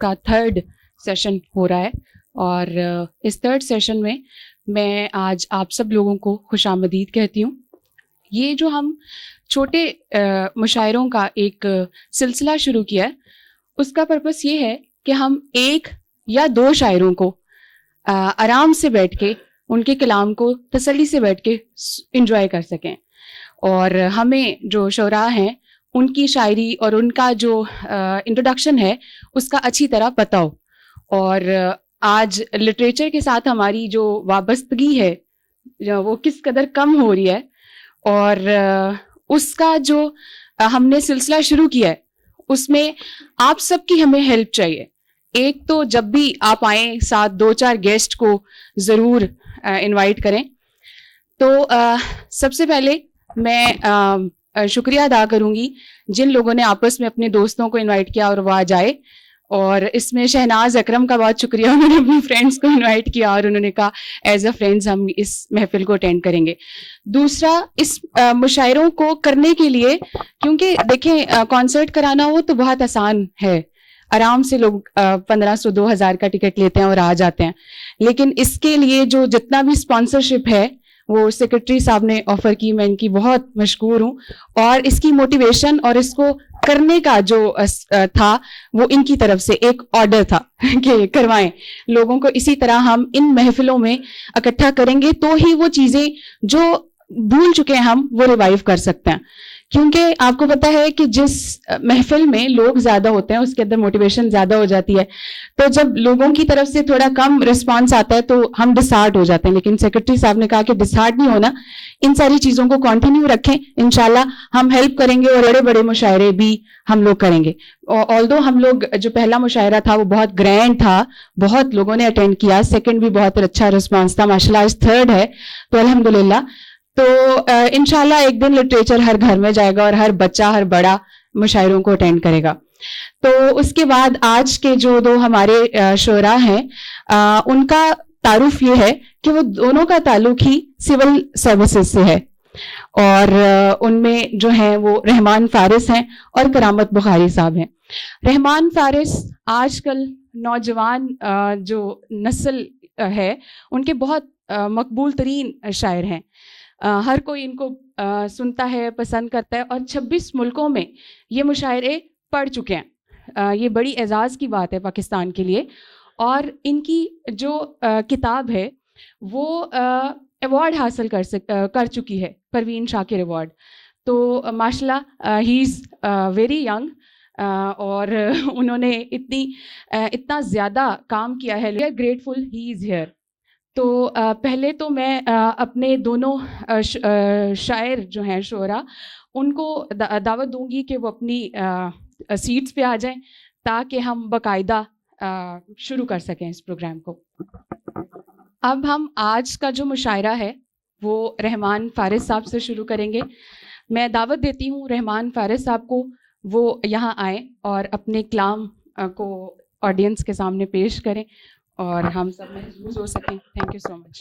کا 3rd session ہو رہا ہے، اور اس 3rd سیشن میں آج آپ سب لوگوں کو خوش آمدید کہتی ہوں. یہ جو ہم چھوٹے مشاعروں کا ایک سلسلہ شروع کیا ہے، اس کا پرپس یہ ہے کہ ہم 1 یا 2 شاعروں کو آرام سے بیٹھ کے ان کے کلام کو تسلی سے بیٹھ کے انجوائے کر سکیں، اور ہمیں جو شعراء ہیں ان کی شاعری اور ان کا جو انٹروڈکشن ہے اس کا اچھی طرح پتہ ہو. اور آج لٹریچر کے ساتھ ہماری جو وابستگی ہے وہ کس قدر کم ہو رہی ہے، اور اس کا جو ہم نے سلسلہ شروع کیا ہے اس میں آپ سب کی ہمیں ہیلپ چاہیے. ایک تو جب بھی آپ آئیں ساتھ 2-4 گیسٹ کو ضرور انوائٹ کریں. تو سب سے پہلے میں شکریہ ادا کروں گی جن لوگوں نے آپس میں اپنے دوستوں کو انوائٹ کیا اور وہ آ جائے، اور اس میں شہناز اکرم کا بہت شکریہ، انہوں نے اپنی فرینڈس کو انوائٹ کیا اور انہوں نے کہا ایز اے فرینڈز ہم اس محفل کو اٹینڈ کریں گے. دوسرا، اس مشاعروں کو کرنے کے لیے، کیونکہ دیکھیں کانسرٹ کرانا وہ تو بہت آسان ہے، آرام سے لوگ 1500-2000 کا ٹکٹ لیتے ہیں اور آ جاتے ہیں، لیکن اس کے لیے جو جتنا بھی اسپانسرشپ ہے وہ سیکرٹری صاحب نے آفر کی، میں ان کی بہت مشکور ہوں. اور اس کی موٹیویشن اور اس کو کرنے کا جو تھا وہ ان کی طرف سے ایک آرڈر تھا کہ کروائیں. لوگوں کو اسی طرح ہم ان محفلوں میں اکٹھا کریں گے تو ہی وہ چیزیں جو بھول چکے ہیں ہم وہ ریوائیو کر سکتے ہیں. کیونکہ آپ کو پتہ ہے کہ جس محفل میں لوگ زیادہ ہوتے ہیں اس کے اندر موٹیویشن زیادہ ہو جاتی ہے، تو جب لوگوں کی طرف سے تھوڑا کم رسپانس آتا ہے تو ہم ڈسہارٹ ہو جاتے ہیں. لیکن سیکرٹری صاحب نے کہا کہ ڈسہارٹ نہیں ہونا، ان ساری چیزوں کو کنٹینیو رکھیں، انشاءاللہ ہم ہیلپ کریں گے اور بڑے بڑے مشاعرے بھی ہم لوگ کریں گے. آلدو ہم لوگ جو پہلا مشاعرہ تھا وہ بہت گرینڈ تھا، بہت لوگوں نے اٹینڈ کیا، سیکنڈ بھی بہت اچھا رسپانس تھا، ماشاءاللہ آج 3rd ہے تو الحمدللہ. تو انشاءاللہ ایک دن لٹریچر ہر گھر میں جائے گا اور ہر بچہ ہر بڑا مشاعروں کو اٹینڈ کرے گا. تو اس کے بعد آج کے جو 2 ہمارے شعراء ہیں ان کا تعارف یہ ہے کہ وہ دونوں کا تعلق ہی سول سروسز سے ہے، اور ان میں جو ہیں وہ رحمان فارس ہیں اور کرامت بخاری صاحب ہیں. رحمان فارس آج کل نوجوان جو نسل ہے ان کے بہت مقبول ترین شاعر ہیں. ہر کوئی ان کو سنتا ہے، پسند کرتا ہے، اور 26 ملکوں میں یہ مشاعرے پڑھ چکے ہیں. یہ بڑی اعزاز کی بات ہے پاکستان کے لیے. اور ان کی جو کتاب ہے وہ ایوارڈ حاصل کر چکی ہے، پروین شاکر ایوارڈ. تو ماشاءاللہ ہی از ویری ینگ، اور انہوں نے اتنا زیادہ کام کیا ہے. Grateful he is here. تو پہلے تو میں اپنے دونوں شاعر جو ہیں شعراء ان کو دعوت دوں گی کہ وہ اپنی سیٹس پہ آ جائیں تاکہ ہم باقاعدہ شروع کر سکیں اس پروگرام کو. اب ہم آج کا جو مشاعرہ ہے وہ رحمان فارس صاحب سے شروع کریں گے. میں دعوت دیتی ہوں رحمان فارس صاحب کو وہ یہاں آئیں اور اپنے کلام کو آڈینس کے سامنے پیش کریں اور ہم سب محظوظ ہو سکیں. تھینک یو سو مچ.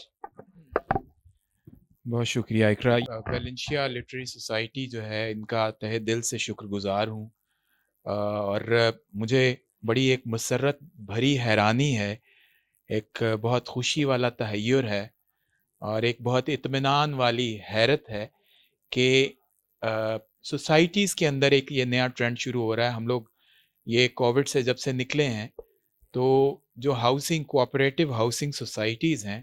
بہت شکریہ اقرا. ویلنشیا لٹریری سوسائٹی جو ہے ان کا تہہ دل سے شکر گزار ہوں، اور مجھے بڑی ایک مسرت بھری حیرانی ہے، ایک بہت خوشی والا تحیر ہے اور ایک بہت اطمینان والی حیرت ہے کہ سوسائٹیز کے اندر ایک یہ نیا ٹرینڈ شروع ہو رہا ہے. ہم لوگ یہ کووڈ سے جب سے نکلے ہیں تو جو ہاؤسنگ کوآپریٹو ہاؤسنگ سوسائٹیز ہیں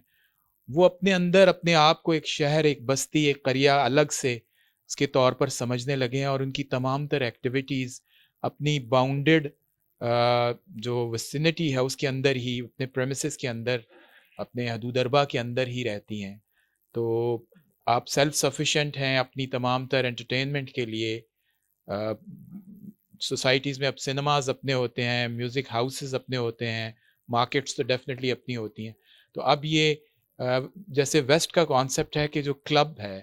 وہ اپنے اندر اپنے آپ کو ایک شہر، ایک بستی، ایک قریہ الگ سے اس کے طور پر سمجھنے لگے ہیں، اور ان کی تمام تر ایکٹیویٹیز اپنی باؤنڈڈ جو وسینٹی ہے اس کے اندر ہی، اپنے پریمیسز کے اندر، اپنے حدود اربا کے اندر ہی رہتی ہیں. تو آپ سیلف سفیشینٹ ہیں اپنی تمام تر انٹرٹینمنٹ کے لیے. سوسائٹیز میں اب سنیماز اپنے ہوتے ہیں، میوزک ہاؤسز اپنے ہوتے ہیں، مارکیٹس تو ڈیفینیٹلی اپنی ہوتی ہیں. تو اب یہ جیسے ویسٹ کا کانسیپٹ ہے کہ جو کلب ہے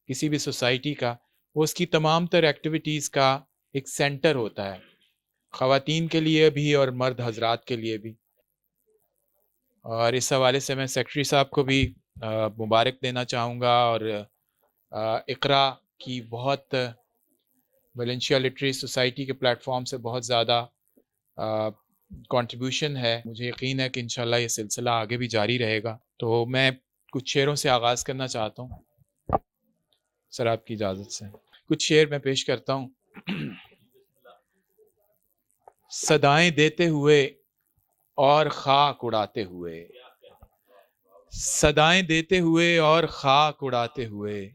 کسی بھی سوسائٹی کا، وہ اس کی تمام تر ایکٹیویٹیز کا ایک سینٹر ہوتا ہے، خواتین کے لیے بھی اور مرد حضرات کے لیے بھی. اور اس حوالے سے میں سیکرٹری صاحب کو بھی مبارک دینا چاہوں گا، اور اقرا کی بہت ویلنشیا لٹریری سوسائٹی کے پلیٹ فارم سے بہت زیادہ کنٹریبیوشن ہے. مجھے یقین ہے کہ انشاءاللہ یہ سلسلہ آگے بھی جاری رہے گا. تو میں کچھ شعروں سے آغاز کرنا چاہتا ہوں سر آپ کی اجازت سے. کچھ شعر میں پیش کرتا ہوں. صدائیں دیتے ہوئے اور خاک اڑاتے ہوئے، صدائیں دیتے ہوئے اور خاک اڑاتے ہوئے،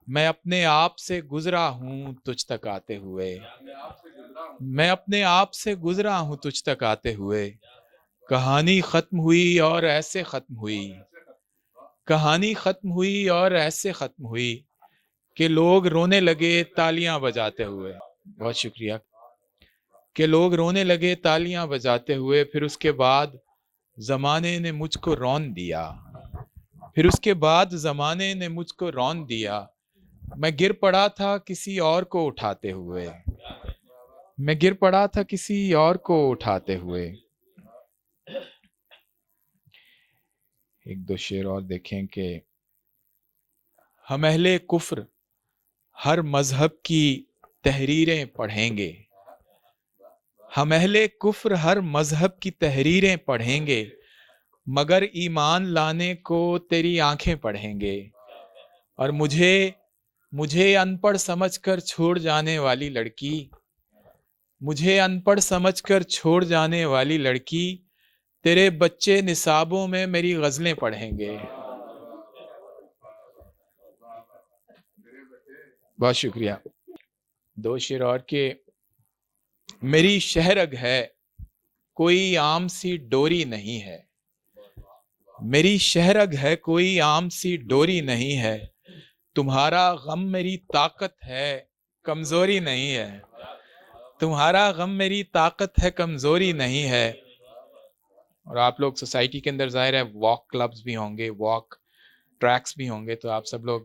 میں اپنے آپ سے گزرا ہوں تجھ تک آتے ہوئے، میں اپنے آپ سے گزرا ہوں تجھ تک آتے ہوئے. کہانی ختم ہوئی اور ایسے ختم ہوئی، کہانی ختم ہوئی اور ایسے ختم ہوئی کہ لوگ رونے لگے تالیاں بجاتے ہوئے. بہت شکریہ. کہ لوگ رونے لگے تالیاں بجاتے ہوئے. پھر اس کے بعد زمانے نے مجھ کو رون دیا، پھر اس کے بعد زمانے نے مجھ کو رون دیا. میں گر پڑا تھا کسی اور کو اٹھاتے ہوئے، میں گر پڑا تھا کسی اور کو اٹھاتے ہوئے. ایک دو شعر اور دیکھیں کہ ہم اہل کفر ہر مذہب کی تحریریں پڑھیں گے، ہم اہل کفر ہر مذہب کی تحریریں پڑھیں گے، مگر ایمان لانے کو تیری آنکھیں پڑھیں گے. اور مجھے ان پڑھ سمجھ کر چھوڑ جانے والی لڑکی، مجھے ان پڑھ سمجھ کر چھوڑ جانے والی لڑکی، تیرے بچے نصابوں میں میری غزلیں پڑھیں گے. بہت شکریہ. دو شعر اور کہ میری شہرگ ہے کوئی عام سی ڈوری نہیں ہے، میری شہرگ ہے کوئی عام سی ڈوری نہیں ہے، تمہارا غم میری طاقت ہے کمزوری نہیں ہے، تمہارا غم میری طاقت ہے کمزوری نہیں ہے. اور آپ لوگ سوسائٹی کے اندر ظاہر ہے واک کلبز بھی ہوں گے، واک ٹریکس بھی ہوں گے، تو آپ سب لوگ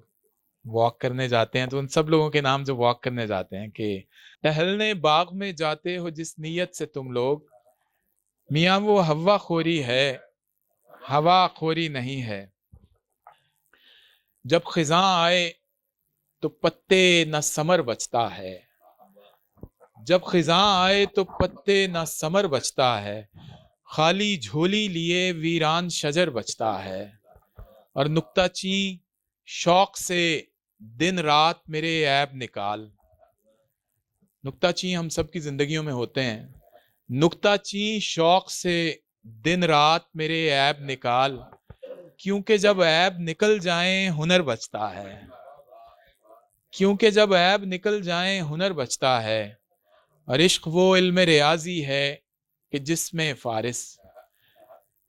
واک کرنے جاتے ہیں. تو ان سب لوگوں کے نام جو واک کرنے جاتے ہیں کہ ٹہلنے باغ میں جاتے ہو جس نیت سے تم لوگ، میاں وہ ہوا خوری ہے ہوا خوری نہیں ہے. جب خزاں آئے تو پتے نہ ثمر بچتا ہے، جب خزاں آئے تو پتے نہ ثمر بچتا ہے، خالی جھولی لیے ویران شجر بچتا ہے. اور نکتہ چین شوق سے دن رات میرے عیب نکال، نکتہ چین ہم سب کی زندگیوں میں ہوتے ہیں. نکتہ چین شوق سے دن رات میرے عیب نکال، کیونکہ جب عیب نکل جائیں ہنر بچتا ہے، کیونکہ جب عیب نکل جائیں ہنر بچتا ہے. اور عشق وہ علم ریاضی ہے کہ جس میں فارس،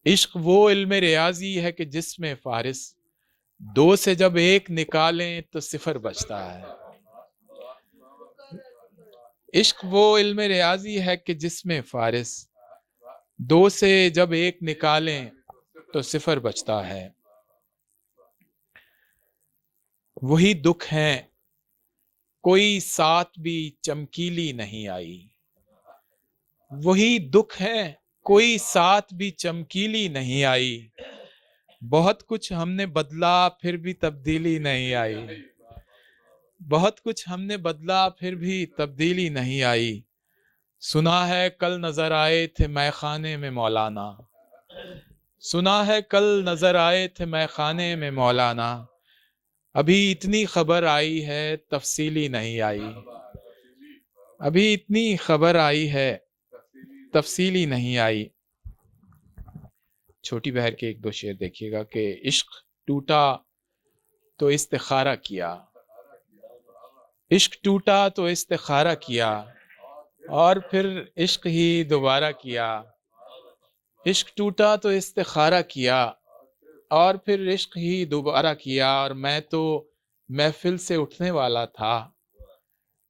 عشق وہ علم ریاضی ہے کہ جس میں فارس، دو سے جب ایک نکالیں تو صفر بچتا ہے. عشق وہ علم ریاضی ہے کہ جس میں فارس، دو سے جب ایک نکالیں تو صفر بچتا ہے. وہی دکھ ہیں کوئی ساتھ بھی چمکیلی نہیں آئی، وہی دکھ ہے کوئی ساتھ بھی چمکیلی نہیں آئی، بہت کچھ ہم نے بدلا پھر بھی تبدیلی نہیں آئی، بہت کچھ ہم نے بدلا پھر بھی تبدیلی نہیں آئی. سنا ہے کل نظر آئے تھے مے خانے میں مولانا، سنا ہے کل نظر آئے تھے مے خانے میں مولانا، ابھی اتنی خبر آئی ہے تفصیلی نہیں آئی، ابھی اتنی خبر آئی ہے تفصیلی نہیں آئی. چھوٹی بہر کے ایک دو شعر دیکھیے گا کہ عشق ٹوٹا تو استخارہ کیا، عشق ٹوٹا تو استخارہ کیا، اور پھر عشق ہی دوبارہ کیا، عشق ٹوٹا تو استخارہ کیا، اور پھر عشق ہی دوبارہ کیا. اور میں تو محفل سے اٹھنے والا تھا،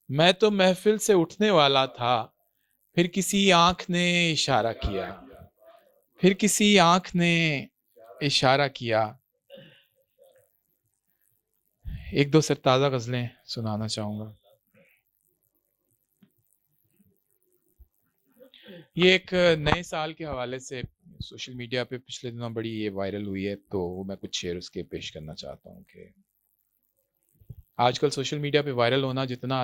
میں تو محفل سے اٹھنے والا تھا، پھر کسی آنکھ نے اشارہ کیا، پھر کسی آنکھ نے اشارہ کیا. ایک دو سر تازہ غزلیں سنانا چاہوں گا. یہ ایک نئے سال کے حوالے سے سوشل میڈیا پہ پچھلے دنوں بڑی یہ وائرل ہوئی ہے، تو میں کچھ شعر اس کے پیش کرنا چاہتا ہوں. کہ آج کل سوشل میڈیا پہ وائرل ہونا جتنا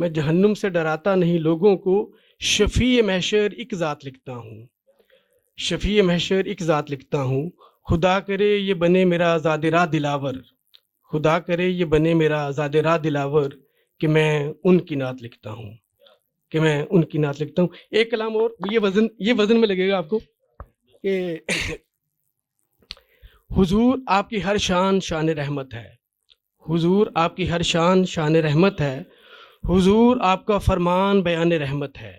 میں جہنم سے ڈراتا نہیں لوگوں کو، شفیع محشر ایک ذات لکھتا ہوں، شفیع محشر ایک ذات لکھتا ہوں، خدا کرے یہ بنے میرا زاد راہ دلاور، خدا کرے یہ بنے میرا زاد راہ دلاور، کہ میں ان کی نعت لکھتا ہوں، کہ میں ان کی نعت لکھتا ہوں۔ ایک کلام اور، یہ وزن میں لگے گا آپ کو کہ حضور آپ کی ہر شان شان رحمت ہے، حضور آپ کی ہر شان شان رحمت ہے، حضور آپ کا فرمان بیان رحمت ہے،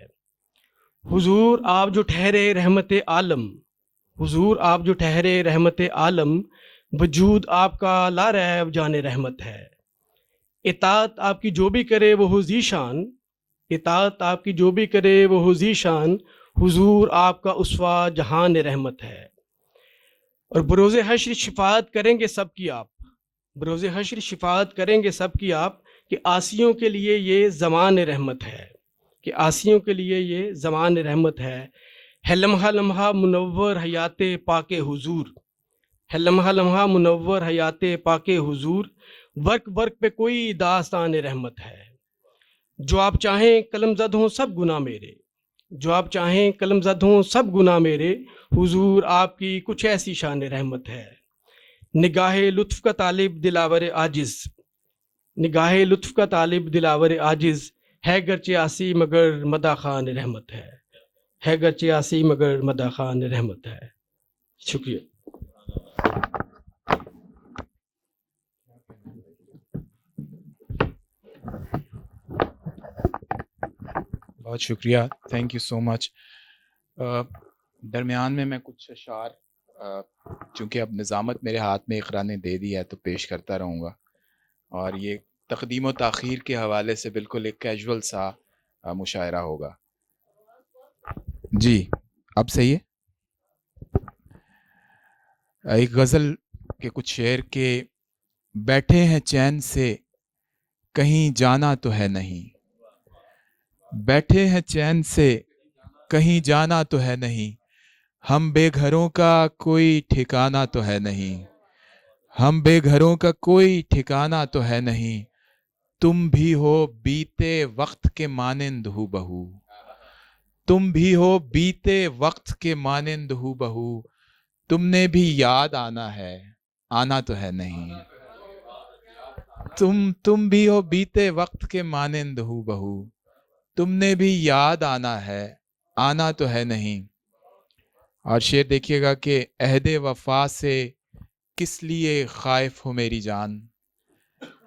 حضور آپ جو ٹھہرے رحمت عالم، حضور آپ جو ٹھہرے رحمت عالم، وجود آپ کا لا ریب جان رحمت ہے، اطاعت آپ کی جو بھی کرے وہ ہو ذیشان، اطاعت آپ کی جو بھی کرے وہ ہو ذیشان، حضور آپ کا اسوہ جہان رحمت ہے۔ اور بروز حشر شفاعت کریں گے سب کی آپ، بروز حشر شفاعت کریں گے سب کی آپ، کہ عاصیوں کے لیے یہ زمان رحمت ہے، کہ عاصیوں کے لیے یہ زمان رحمت ہے لمحہ لمحہ منور حیات پاک حضور، ہے لمحہ لمحہ منور حیات پاک حضور، ورق ورق پہ کوئی داستان رحمت ہے، جو آپ چاہیں قلم زد ہوں سب گناہ میرے، جو آپ چاہیں قلم زد ہوں سب گناہ میرے، حضور آپ کی کچھ ایسی شان رحمت ہے، نگاہ لطف کا طالب دلاور عاجز، نگاہ لطف کا طالب دلاور عاجز، ہے گرچہ آسی مگر مدح خان رحمت ہے گرچہ آسی مگر مدح خان رحمت ہے۔ شکریہ۔ بہت شکریہ، تھینک یو سو مچ۔ درمیان میں کچھ اشعار، چونکہ اب نظامت میرے ہاتھ میں اقرا نے دے دی ہے تو پیش کرتا رہوں گا، اور یہ تقدیم و تاخیر کے حوالے سے بالکل ایک کیجول سا مشاعرہ ہوگا۔ جی اب صحیح ہے۔ ایک غزل کے کچھ شعر کے، بیٹھے ہیں چین سے کہیں جانا تو ہے نہیں، بیٹھے ہیں چین سے کہیں جانا تو ہے نہیں، ہم بے گھروں کا کوئی ٹھکانہ تو ہے نہیں، ہم بے گھروں کا کوئی ٹھکانہ تو ہے نہیں، تم بھی ہو بیتے وقت کے مانند ہو بہو، تم بھی ہو بیتے وقت کے مانند ہو بہو، تم نے بھی یاد آنا ہے آنا تو ہے نہیں، تم بھی ہو بیتے وقت کے مانند ہو بہو، تم نے بھی یاد آنا ہے آنا تو ہے نہیں۔ اور شعر دیکھیے گا کہ عہد وفا سے کس لیے خائف ہو میری جان،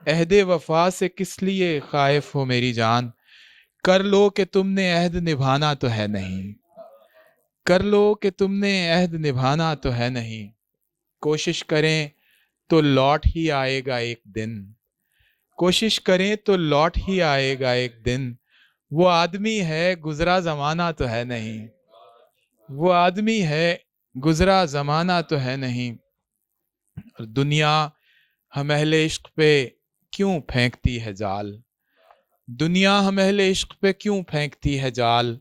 عہد وفا سے کس لیے خائف ہو میری جان، کر لو کہ تم نے عہد نبھانا تو ہے نہیں، کر لو کہ تم نے عہد نبھانا تو ہے نہیں، کوشش کریں تو لوٹ ہی آئے گا ایک دن، کوشش کریں تو لوٹ ہی آئے گا ایک دن، وہ آدمی ہے گزرا زمانہ تو ہے نہیں، وہ آدمی ہے گزرا زمانہ تو ہے نہیں، دنیا ہم اہل عشق پہ کیوں پھینکتی ہے جال، دنیا ہم اہل عشق پہ کیوں پھینکتی ہے جال،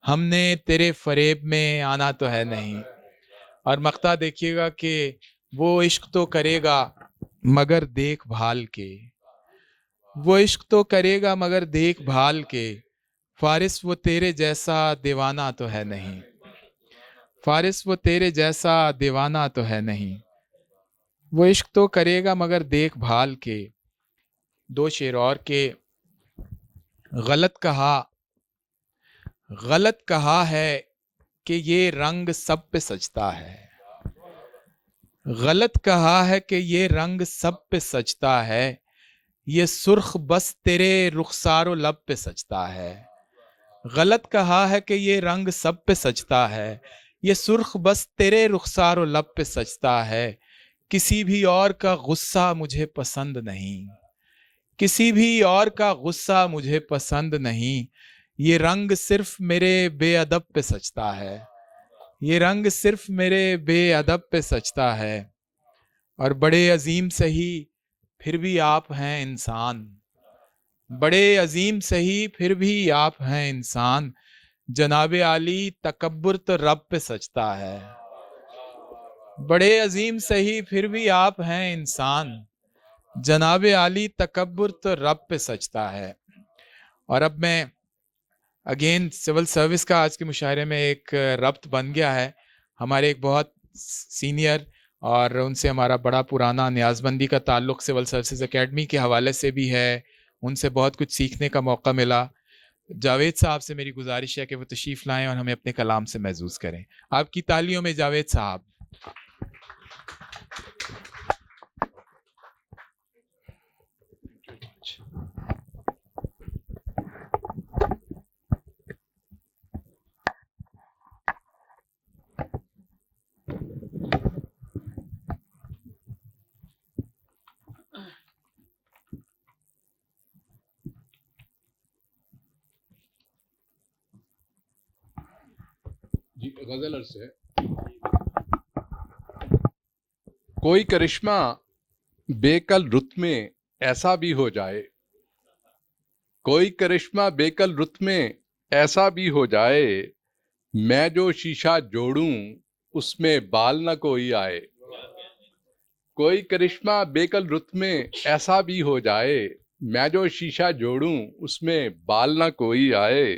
ہم نے تیرے فریب میں آنا تو ہے نہیں۔ اور مقطع دیکھیے گا کہ وہ عشق تو کرے گا مگر دیکھ بھال کے، وہ عشق تو کرے گا مگر دیکھ بھال کے، فارس وہ تیرے جیسا دیوانہ تو ہے نہیں، فارس وہ تیرے جیسا دیوانہ تو ہے نہیں، وہ عشق تو کرے گا مگر دیکھ بھال کے۔ دو شعر اور کے، غلط کہا ہے کہ یہ رنگ سب پہ سجتا ہے، غلط کہا ہے کہ یہ رنگ سب پہ سجتا ہے، یہ سرخ بس تیرے رخسار و لب پہ سجتا ہے، غلط کہا ہے کہ یہ رنگ سب پہ سجتا ہے، یہ سرخ بس تیرے رخسار و لب پہ سجتا ہے، کسی بھی اور کا غصہ مجھے پسند نہیں، کسی بھی اور کا غصہ مجھے پسند نہیں، یہ رنگ صرف میرے بے ادب پہ سجتا ہے، یہ رنگ صرف میرے بے ادب پہ سجتا ہے، اور بڑے عظیم سہی پھر بھی آپ ہیں انسان، بڑے عظیم سہی پھر بھی آپ ہیں انسان، جناب عالی تکبر تو رب پہ سجتا ہے، بڑے عظیم سہی پھر بھی آپ ہیں انسان، جناب عالی تکبر تو رب پہ سجتا ہے۔ اور اب میں اگین سول سروس کا آج کے مشاعرے میں ایک ربط بن گیا ہے. ہمارے ایک بہت سینئر اور ان سے ہمارا بڑا پرانا نیاز بندی کا تعلق سول سروسز اکیڈمی کے حوالے سے بھی ہے. ان سے بہت کچھ سیکھنے کا موقع ملا. جاوید صاحب سے میری گزارش ہے کہ وہ تشریف لائیں اور ہمیں اپنے کلام سے محظوظ کریں. آپ کی تالیوں میں جاوید صاحب. جی غزل عرض ہے. کوئی کرشمہ بے کل رت میں ایسا بھی ہو جائے, کوئی کرشمہ بے کل رت میں ایسا بھی ہو جائے, میں جو شیشہ جوڑوں اس میں بال نہ کوئی آئے. کوئی کرشمہ بے کل رت میں ایسا بھی ہو جائے, میں جو شیشہ جوڑوں اس میں بال نہ کوئی آئے.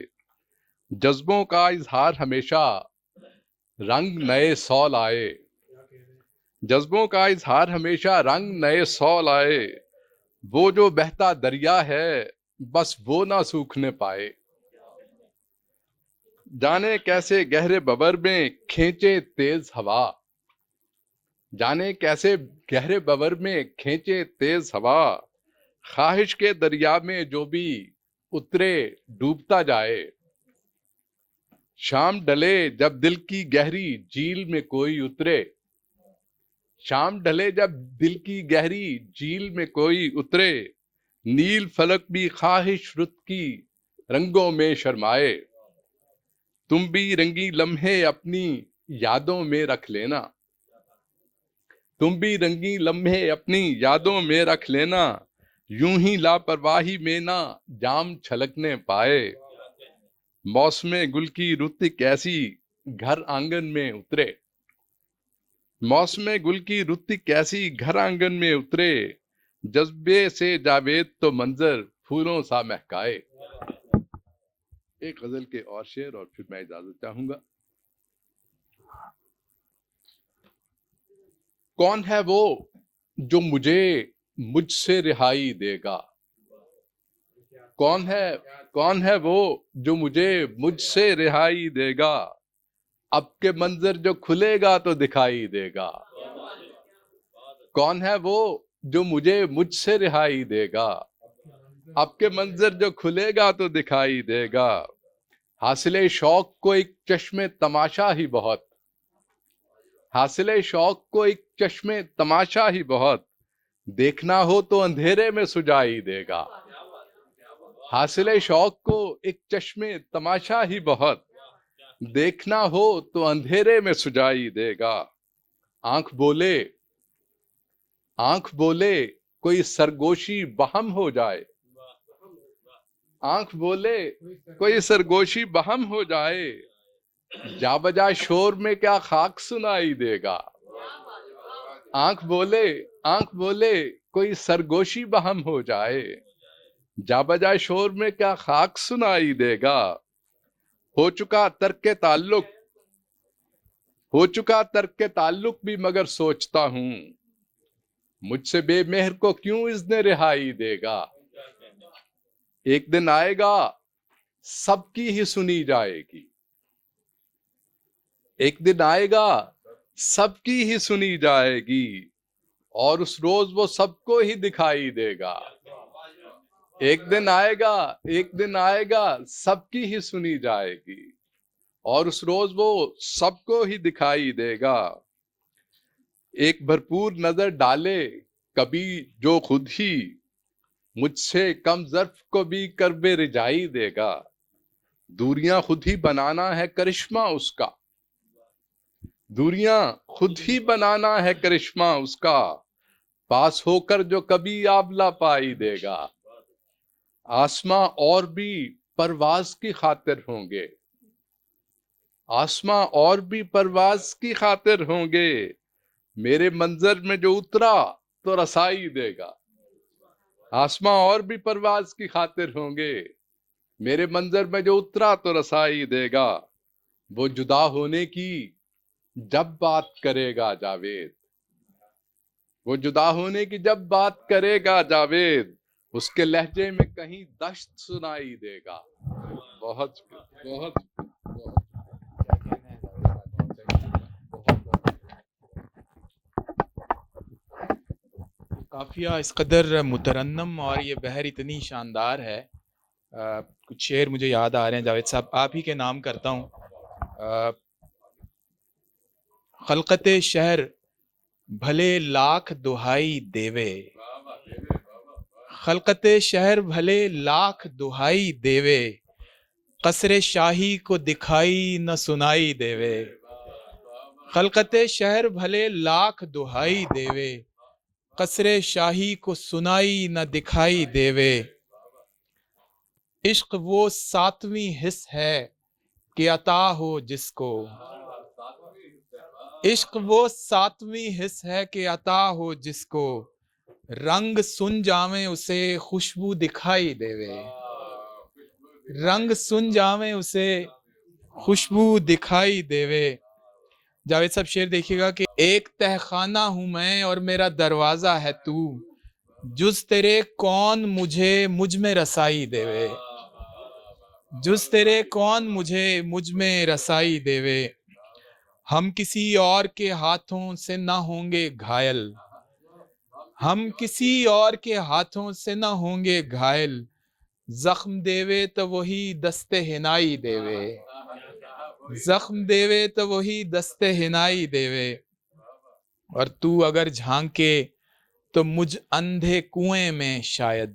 جذبوں کا اظہار ہمیشہ رنگ نئے سو لائے, جذبوں کا اظہار ہمیشہ رنگ نئے سو لائے. وہ جو بہتا دریا ہے بس وہ نہ سوکھنے پائے. جانے کیسے گہرے ببر میں کھینچے تیز ہوا, جانے کیسے گہرے ببر میں کھینچے تیز ہوا, خواہش کے دریا میں جو بھی اترے ڈوبتا جائے. شام ڈلے جب دل کی گہری جھیل میں کوئی اترے, شام ڈھلے جب دل کی گہری جھیل میں کوئی اترے, نیل فلک بھی خواہش رت کی رنگوں میں شرمائے. تم بھی رنگی لمحے اپنی یادوں میں رکھ لینا, تم بھی رنگی لمحے اپنی یادوں میں رکھ لینا, یوں ہی لاپرواہی میں نہ جام چھلکنے پائے. موسم گل کی رت کیسی گھر آنگن میں اترے, موسم گل کی رت کیسی گھر آنگن میں اترے, جذبے سے جاوید تو منظر پھولوں سا مہکائے. ایک غزل کے اور شعر اور پھر میں اجازت چاہوں گا. کون ہے وہ جو مجھے مجھ سے رہائی دے گا, کون ہے وہ جو مجھے مجھ سے رہائی دے گا, اب کے منظر جو کھلے گا تو دکھائی دے گا. کون ہے وہ جو مجھے مجھ سے رہائی دے گا, اب کے منظر جو کھلے گا تو دکھائی دے گا. حاصل شوق کو ایک چشم تماشا ہی بہت, حاصل شوق کو ایک چشم تماشا ہی بہت, دیکھنا ہو تو اندھیرے میں سجائی دے گا. حاصل شوق کو ایک چشم تماشا ہی بہت, دیکھنا ہو تو اندھیرے میں سجائی دے گا. آنکھ بولے کوئی سرگوشی بہم ہو جائے, آنکھ بولے کوئی سرگوشی بہم ہو جائے, جا بجا شور میں کیا خاک سنائی دے گا. آنکھ بولے کوئی سرگوشی بہم ہو جائے, جا بجا شور میں کیا خاک سنائی دے گا. ہو چکا ترک تعلق بھی مگر سوچتا ہوں, مجھ سے بے مہر کو کیوں اذن رہائی دے گا. ایک دن آئے گا سب کی ہی سنی جائے گی, ایک دن آئے گا سب کی ہی سنی جائے گی, اور اس روز وہ سب کو ہی دکھائی دے گا. ایک دن آئے گا سب کی ہی سنی جائے گی, اور اس روز وہ سب کو ہی دکھائی دے گا. ایک بھرپور نظر ڈالے کبھی جو خود ہی, مجھ سے کم ظرف کو بھی کرب رجائی دے گا. دوریاں خود ہی بنانا ہے کرشمہ اس کا, دوریاں خود ہی بنانا ہے کرشمہ اس کا, پاس ہو کر جو کبھی آبلا پائی دے گا. آسماں اور بھی پرواز کی خاطر ہوں گے, آسماں اور بھی پرواز کی خاطر ہوں گے, میرے منظر میں جو اترا تو رسائی دے گا. آسماں اور بھی پرواز کی خاطر ہوں گے, میرے منظر میں جو اترا تو رسائی دے گا، وہ جدا ہونے کی جب بات کرے گا جاوید، وہ جدا ہونے کی جب بات کرے گا جاوید، اس کے لہجے میں کہیں دشت سنائی دے گا۔ بہت بہت قافیہ اس قدر مترنم اور یہ بحر اتنی شاندار ہے۔ کچھ شعر مجھے یاد آ رہے ہیں جاوید صاحب، آپ ہی کے نام کرتا ہوں۔ خلقت شہر بھلے لاکھ دہائی دیوے، خلقت شہر بھلے لاکھ دہائی دیوے، قصر شاہی کو دکھائی نہ سنائی دیوے۔ خلقت شہر بھلے لاکھ دہائی دیوے، قصر شاہی کو سنائی نہ دکھائی دیوے۔ عشق وہ ساتویں حس ہے کہ عطا ہو جس کو، عشق وہ ساتویں حس ہے کہ عطا ہو جس کو، رنگ سن جاویں اسے خوشبو دکھائی دیوے، رنگ سن جاویں اسے خوشبو دکھائی دیوے۔ جاوید صاحب شعر دیکھیے گا کہ ایک تہ خانہ ہوں میں اور میرا دروازہ ہے تو، جز تیرے کون مجھے مجھ میں رسائی دیوے، جز تیرے کون مجھے مجھ میں رسائی دیوے۔ ہم کسی اور کے ہاتھوں سے نہ ہوں گے گھائل، ہم کسی اور کے ہاتھوں سے نہ ہوں گے گھائل، زخم دیوے تو وہی دست ہنائی دیوے، زخم دیوے تو وہی دست ہنائی دیوے۔ اور تو اگر جھانکے تو مجھ اندھے کنویں میں شاید،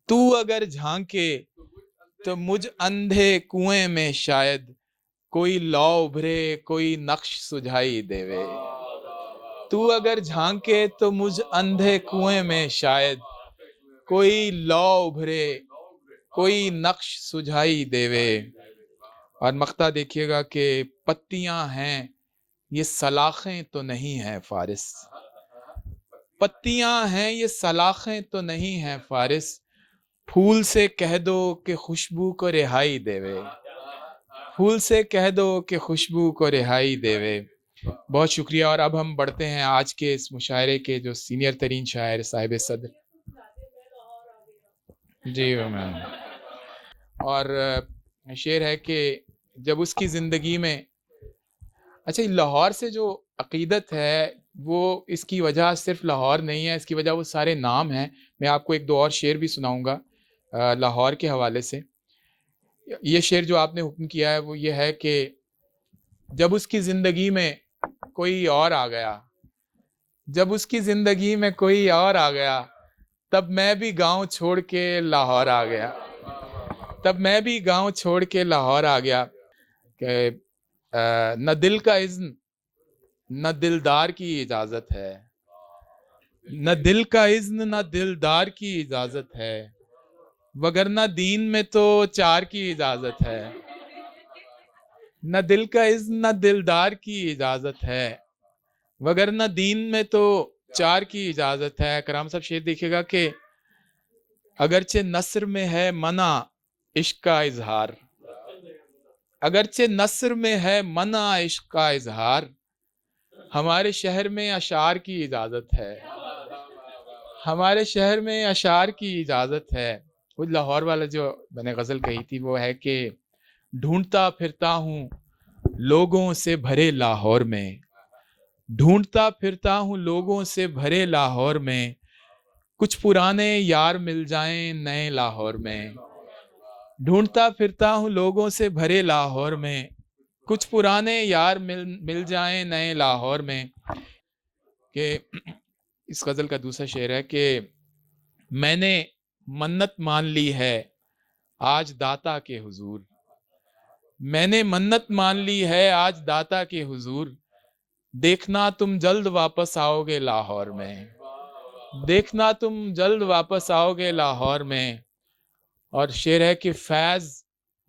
تو اگر جھانکے تو مجھ اندھے کنویں میں شاید، کوئی لو ابھرے کوئی نقش سجھائی دیوے، تو اگر جھانکے تو مجھ اندھے کنویں میں شاید، کوئی لو ابھرے کوئی نقش سجھائی دیوے۔ اور مقطع دیکھیے گا کہ پتیاں ہیں یہ سلاخیں تو نہیں ہیں فارس، پتیاں ہیں یہ سلاخیں تو نہیں ہیں فارس، پھول سے کہہ دو کہ خوشبو کو رہائی دیوے، پھول سے کہہ دو کہ خوشبو کو رہائی دیوے۔ بہت شکریہ۔ اور اب ہم بڑھتے ہیں آج کے اس مشاعرے کے جو سینئر ترین شاعر صاحب صدر جی میم، اور شعر ہے کہ جب اس کی زندگی میں، اچھا لاہور سے جو عقیدت ہے وہ اس کی وجہ صرف لاہور نہیں ہے، اس کی وجہ وہ سارے نام ہیں۔ میں آپ کو ایک دو اور شعر بھی سناؤں گا لاہور کے حوالے سے۔ یہ شعر جو آپ نے حکم کیا ہے وہ یہ ہے کہ جب اس کی زندگی میں کوئی اور آ گیا، جب اس کی زندگی میں کوئی اور آ گیا، تب میں بھی گاؤں چھوڑ کے لاہور آ گیا، تب میں بھی گاؤں چھوڑ کے لاہور آ گیا۔ کہ نہ دل کا اذن نہ دلدار کی اجازت ہے، نہ دل کا اذن نہ دلدار کی اجازت ہے، وگرنہ دین میں تو چار کی اجازت ہے، نہ دل کا اذن نہ دلدار کی اجازت ہے، وگرنہ دین میں تو چار کی اجازت ہے۔ کرام صاحب شعر دیکھیے گا کہ اگرچہ نثر میں ہے منع عشق کا اظہار، اگرچہ نثر میں ہے منع عشق کا اظہار، ہمارے شہر میں اشعار کی اجازت ہے، ہمارے شہر میں اشعار کی اجازت ہے۔ وہ لاہور والا جو میں نے غزل کہی تھی وہ ہے کہ ڈھونڈتا پھرتا ہوں لوگوں سے بھرے لاہور میں، ڈھونڈتا پھرتا ہوں لوگوں سے بھرے لاہور میں، کچھ پرانے یار مل جائیں نئے لاہور میں، ڈھونڈتا پھرتا ہوں لوگوں سے بھرے لاہور میں، کچھ پرانے یار مل جائیں نئے لاہور میں۔ کہ اس غزل کا دوسرا شعر ہے کہ میں نے منت مان لی ہے آج داتا کے حضور، میں نے منت مان لی ہے آج داتا کے حضور، دیکھنا تم جلد واپس آؤ گے لاہور میں، دیکھنا تم جلد واپس آؤ گے لاہور میں۔ اور شعر ہے کہ فیض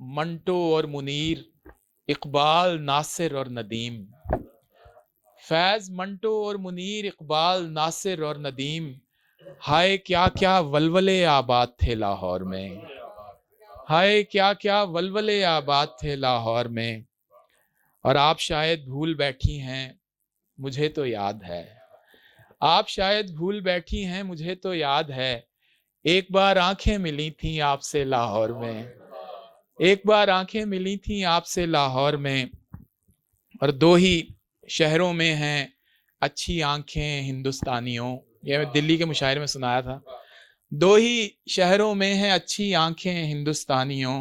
منٹو اور منیر، اقبال ناصر اور ندیم، فیض منٹو اور منیر، اقبال ناصر اور ندیم، ہائے کیا کیا ولولے آباد تھے لاہور میں، ہائے کیا کیا ولولے آباد تھے لاہور میں، اور آپ شاید بھول بیٹھی ہیں مجھے تو یاد ہے، آپ شاید بھول بیٹھی ہیں مجھے تو یاد ہے، ایک بار آنکھیں ملی تھیں آپ سے لاہور میں، ایک بار آنکھیں ملی تھیں آپ سے لاہور میں، اور دو ہی شہروں میں ہیں اچھی آنکھیں ہندوستانیوں، یہ میں دلی کے مشاعرے میں سنایا تھا، دو ہی شہروں میں ہیں اچھی آنکھیں ہندوستانیوں،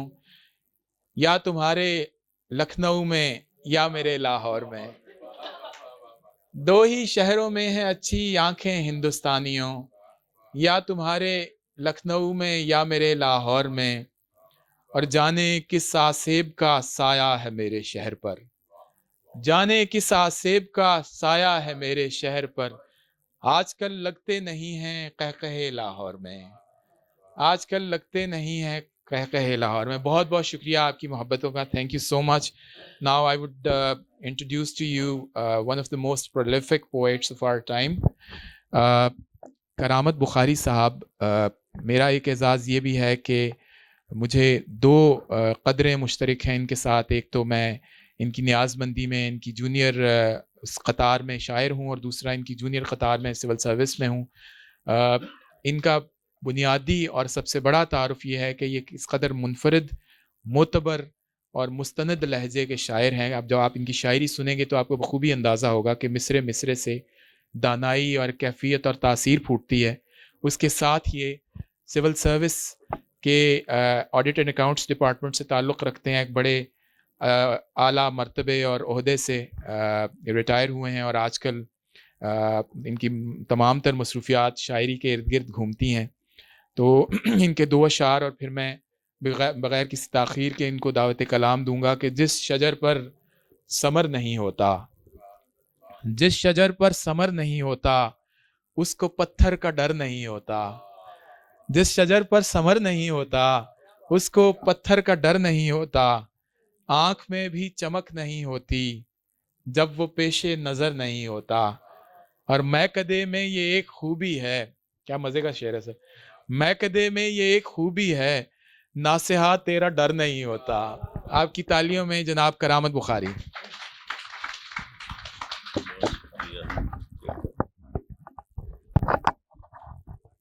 یا تمہارے لکھنؤ میں یا میرے لاہور میں، دو ہی شہروں میں ہیں اچھی آنکھیں ہندوستانیوں، یا تمہارے لکھنؤ میں یا میرے لاہور میں، اور جانے کس آسیب کا سایہ ہے میرے شہر پر، جانے کس آسیب کا سایہ ہے میرے شہر پر، آج کل لگتے نہیں ہیں قہقہے لاہور میں، آج کل لگتے نہیں ہیں قہقہے لاہور میں۔ بہت بہت شکریہ آپ کی محبتوں کا، thank you so much. Now I would introduce to you one of the most prolific poets of our time, Karamat Bukhari صاحب۔ میرا ایک اعزاز یہ بھی ہے کہ مجھے دو قدریں مشترک ہیں ان کے ساتھ، ایک تو میں ان کی نیاز مندی میں ان کی جونیئر قطار میں شاعر ہوں، اور دوسرا ان کی جونیئر قطار میں سول سروس میں ہوں۔ ان کا بنیادی اور سب سے بڑا تعارف یہ ہے کہ یہ اس قدر منفرد، معتبر اور مستند لہجے کے شاعر ہیں۔ اب جب آپ ان کی شاعری سنیں گے تو آپ کو بخوبی اندازہ ہوگا کہ مصرے مصرے سے دانائی اور کیفیت اور تاثیر پھوٹتی ہے۔ اس کے ساتھ یہ سول سروس کے آڈٹ اینڈ اکاؤنٹس ڈپارٹمنٹ سے تعلق رکھتے ہیں، ایک بڑے اعلیٰ مرتبے اور عہدے سے ریٹائر ہوئے ہیں، اور آج کل ان کی تمام تر مصروفیات شاعری کے ارد گرد گھومتی ہیں۔ تو ان کے دو اشعار، اور پھر میں بغیر کسی تاخیر کے ان کو دعوت کلام دوں گا کہ جس شجر پر ثمر نہیں ہوتا، جس شجر پر ثمر نہیں ہوتا اس کو پتھر کا ڈر نہیں ہوتا، جس شجر پر ثمر نہیں ہوتا اس کو پتھر کا ڈر نہیں ہوتا، آنکھ میں بھی چمک نہیں ہوتی جب وہ پیش نظر نہیں ہوتا، اور میکدے میں یہ ایک خوبی ہے، کیا مزے کا شعر ہے سر، میکدے میں یہ ایک خوبی ہے ناصحہ تیرا ڈر نہیں ہوتا۔ آپ کی تالیوں میں جناب کرامت بخاری۔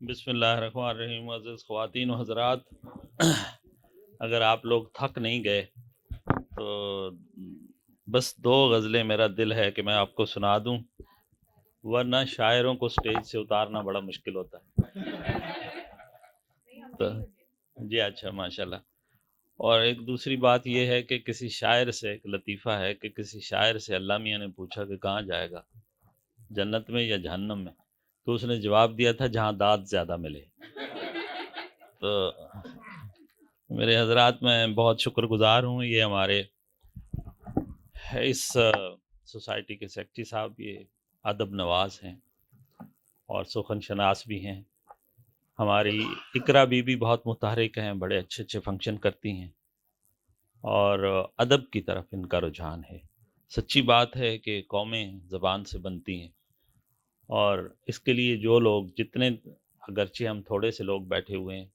بسم اللہ الرحمن الرحیم۔ معزز خواتین و حضرات، اگر آپ لوگ تھک نہیں گئے تو بس دو غزلیں میرا دل ہے کہ میں آپ کو سنا دوں، ورنہ شاعروں کو سٹیج سے اتارنا بڑا مشکل ہوتا ہے۔ تو جی اچھا، ماشاءاللہ۔ اور ایک دوسری بات یہ ہے کہ کسی شاعر سے ایک لطیفہ ہے کہ کسی شاعر سے اللہ میاں نے پوچھا کہ کہاں جائے گا، جنت میں یا جہنم میں؟ تو اس نے جواب دیا تھا جہاں داد زیادہ ملے۔ تو میرے حضرات، میں بہت شکر گزار ہوں، یہ ہمارے اس سوسائٹی کے سیکرٹری صاحب یہ ادب نواز ہیں اور سخن شناس بھی ہیں۔ ہماری اقرا بی بھی بہت متحرک ہیں، بڑے اچھے اچھے فنکشن کرتی ہیں، اور ادب کی طرف ان کا رجحان ہے۔ سچی بات ہے کہ قومیں زبان سے بنتی ہیں، اور اس کے لیے جو لوگ جتنے، اگرچہ ہم تھوڑے سے لوگ بیٹھے ہوئے ہیں،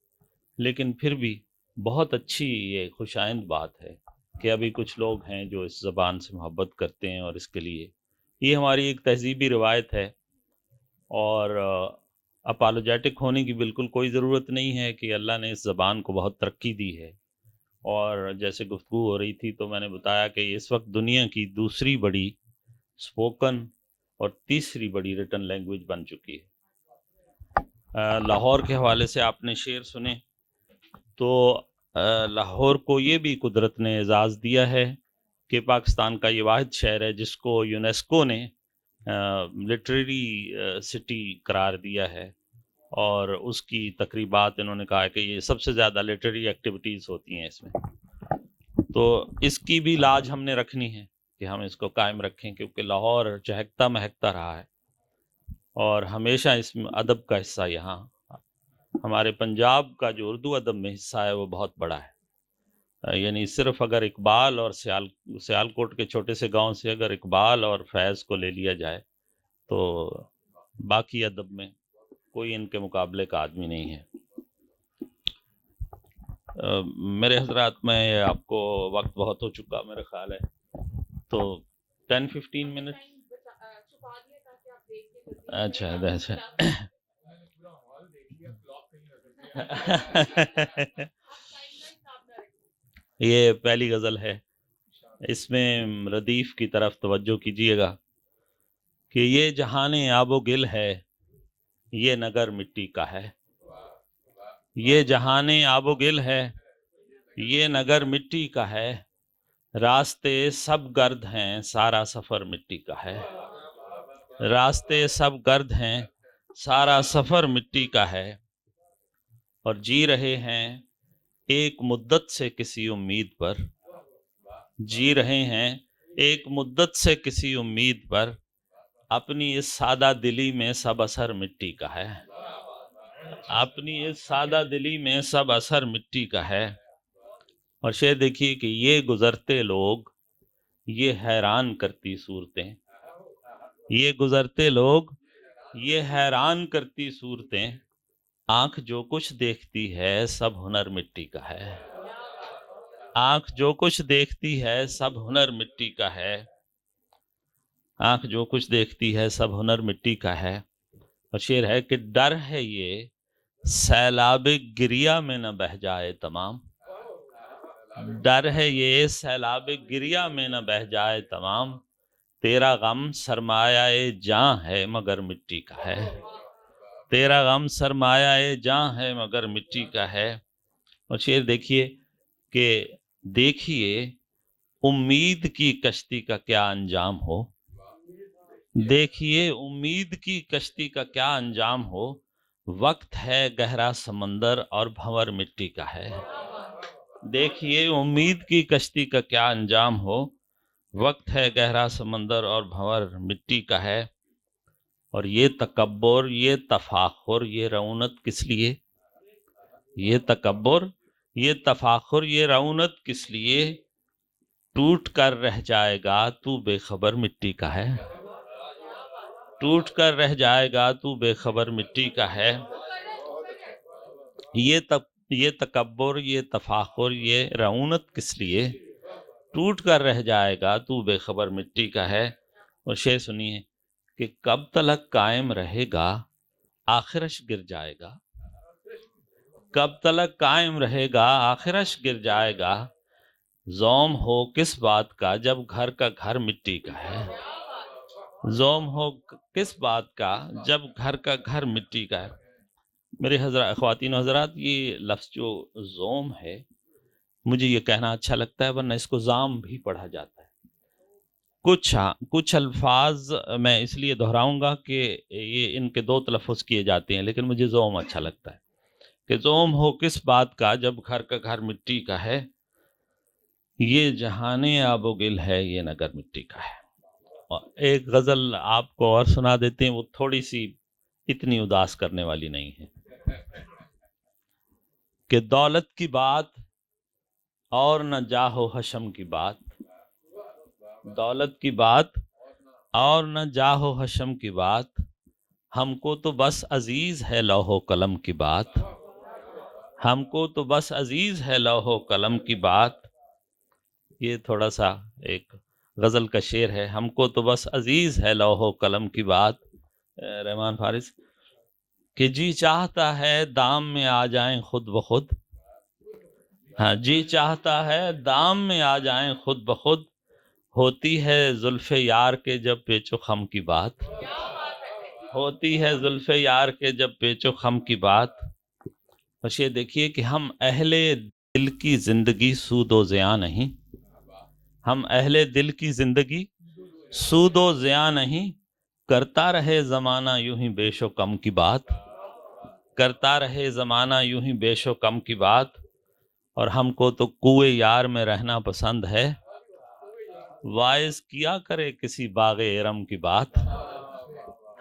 لیکن پھر بھی بہت اچھی یہ خوش آئند بات ہے کہ ابھی کچھ لوگ ہیں جو اس زبان سے محبت کرتے ہیں، اور اس کے لیے یہ ہماری ایک تہذیبی روایت ہے، اور اپالوجیٹک ہونے کی بالکل کوئی ضرورت نہیں ہے کہ اللہ نے اس زبان کو بہت ترقی دی ہے۔ اور جیسے گفتگو ہو رہی تھی تو میں نے بتایا کہ اس وقت دنیا کی دوسری بڑی اسپوکن اور تیسری بڑی ریٹن لینگویج بن چکی ہے۔ لاہور کے حوالے سے آپ نے شعر سنے، تو لاہور کو یہ بھی قدرت نے اعزاز دیا ہے کہ پاکستان کا یہ واحد شہر ہے جس کو یونیسکو نے لٹریری سٹی قرار دیا ہے، اور اس کی تقریبات انہوں نے کہا کہ یہ سب سے زیادہ لٹریری ایکٹیویٹیز ہوتی ہیں اس میں، تو اس کی بھی لاج ہم نے رکھنی ہے کہ ہم اس کو قائم رکھیں، کیونکہ لاہور چہکتا مہکتا رہا ہے، اور ہمیشہ اس میں ادب کا حصہ، یہاں ہمارے پنجاب کا جو اردو ادب میں حصہ ہے وہ بہت بڑا ہے۔ یعنی صرف اگر اقبال اور سیالکوٹ کے چھوٹے سے گاؤں سے اگر اقبال اور فیض کو لے لیا جائے تو باقی ادب میں کوئی ان کے مقابلے کا آدمی نہیں ہے۔ میرے حضرات میں آپ کو وقت بہت ہو چکا میرا خیال ہے، تو 10-15 منٹ. اچھا اچھا یہ پہلی غزل ہے، اس میں ردیف کی طرف توجہ کیجیے گا کہ یہ جہان آب و گل ہے، یہ نگر مٹی کا ہے. یہ جہان آب و گل ہے، یہ نگر مٹی کا ہے. راستے سب گرد ہیں، سارا سفر مٹی کا ہے. راستے سب گرد ہیں، سارا سفر مٹی کا ہے. اور جی رہے ہیں ایک مدت سے کسی امید پر، جی رہے ہیں ایک مدت سے کسی امید پر. اپنی اس سادہ دلی میں سب اثر مٹی کا ہے. اپنی اس سادہ دلی میں سب اثر مٹی کا ہے. اور شعر دیکھیے کہ یہ گزرتے لوگ، یہ حیران کرتی صورتیں، یہ گزرتے لوگ، یہ حیران کرتی صورتیں. آنکھ جو کچھ دیکھتی ہے سب ہنر مٹی کا ہے. آنکھ جو کچھ دیکھتی ہے سب ہنر مٹی کا ہے. آنکھ جو کچھ دیکھتی ہے سب ہنر مٹی کا ہے. اور شعر ہے کہ ڈر ہے یہ سیلاب گریا میں نہ بہہ جائے تمام. ڈر ہے یہ سیلاب گریا میں نہ بہہ جائے تمام. تیرا غم سرمایہ جاں ہے مگر مٹی کا ہے. تیرا غم سرمایہ جاں ہے مگر مٹی کا ہے. اور شعر دیکھیے کہ دیکھیے امید کی کشتی کا کیا انجام ہو. دیکھیے امید کی کشتی کا کیا انجام ہو. وقت ہے گہرا سمندر اور بھنور مٹی کا ہے. دیکھیے امید کی کشتی کا کیا انجام ہو. وقت ہے گہرا سمندر اور بھنور مٹی کا ہے. اور یہ تکبر، یہ تفاخر، یہ رعونت کس لیے؟ یہ تکبر، یہ تفاخر، یہ رعونت کس لیے؟ ٹوٹ کر رہ جائے گا تو بے خبر مٹی کا ہے. ٹوٹ کر رہ جائے گا تو بے خبر مٹی کا ہے. یہ تکبر، یہ تفاخر، یہ رعونت کس لیے؟ ٹوٹ کر رہ جائے گا تو بے خبر مٹی کا ہے. اور شعر سنیے کہ کب تلک قائم رہے گا آخرش گر جائے گا. کب تلک قائم رہے گا آخرش گر جائے گا. زوم ہو کس بات کا جب گھر کا گھر مٹی کا ہے. زوم ہو کس بات کا جب گھر کا گھر مٹی کا ہے. میرے حضرات، خواتین و حضرات، یہ لفظ جو زوم ہے مجھے یہ کہنا اچھا لگتا ہے، ورنہ اس کو زام بھی پڑھا جاتا ہے. کچھ الفاظ میں اس لیے دہراؤں گا کہ یہ ان کے دو تلفظ کیے جاتے ہیں، لیکن مجھے زوم اچھا لگتا ہے کہ زوم ہو کس بات کا جب گھر کا گھر مٹی کا ہے. یہ جہان آب و گل ہے، یہ نگر مٹی کا ہے. اور ایک غزل آپ کو اور سنا دیتے ہیں، وہ تھوڑی سی اتنی اداس کرنے والی نہیں ہے کہ دولت کی بات اور نہ جاہ و حشم کی بات. دولت کی بات اور نہ جاہ و حشم کی بات. ہم کو تو بس عزیز ہے لوح و قلم کی بات. ہم کو تو بس عزیز ہے لوح و قلم کی بات. یہ تھوڑا سا ایک غزل کا شعر ہے. ہم کو تو بس عزیز ہے لوح و قلم کی بات. رحمان فارس کہ جی چاہتا ہے دام میں آ جائیں خود بخود. ہاں، جی چاہتا ہے دام میں آ جائیں خود بخود. ہوتی ہے زلف یار کے جب پیچ و خم کی بات. ہوتی ہے زلف یار کے جب پیچ و خم کی بات. بس یہ دیکھیے کہ ہم اہل دل کی زندگی سود و زیاں نہیں. ہم اہل دل کی زندگی سود و زیاں نہیں. کرتا رہے زمانہ یوں ہی بیش و کم کی بات. کرتا رہے زمانہ یوں ہی بیش و کم کی بات. اور ہم کو تو کوئے یار میں رہنا پسند ہے. واعظ کیا کرے کسی باغ ارم کی بات.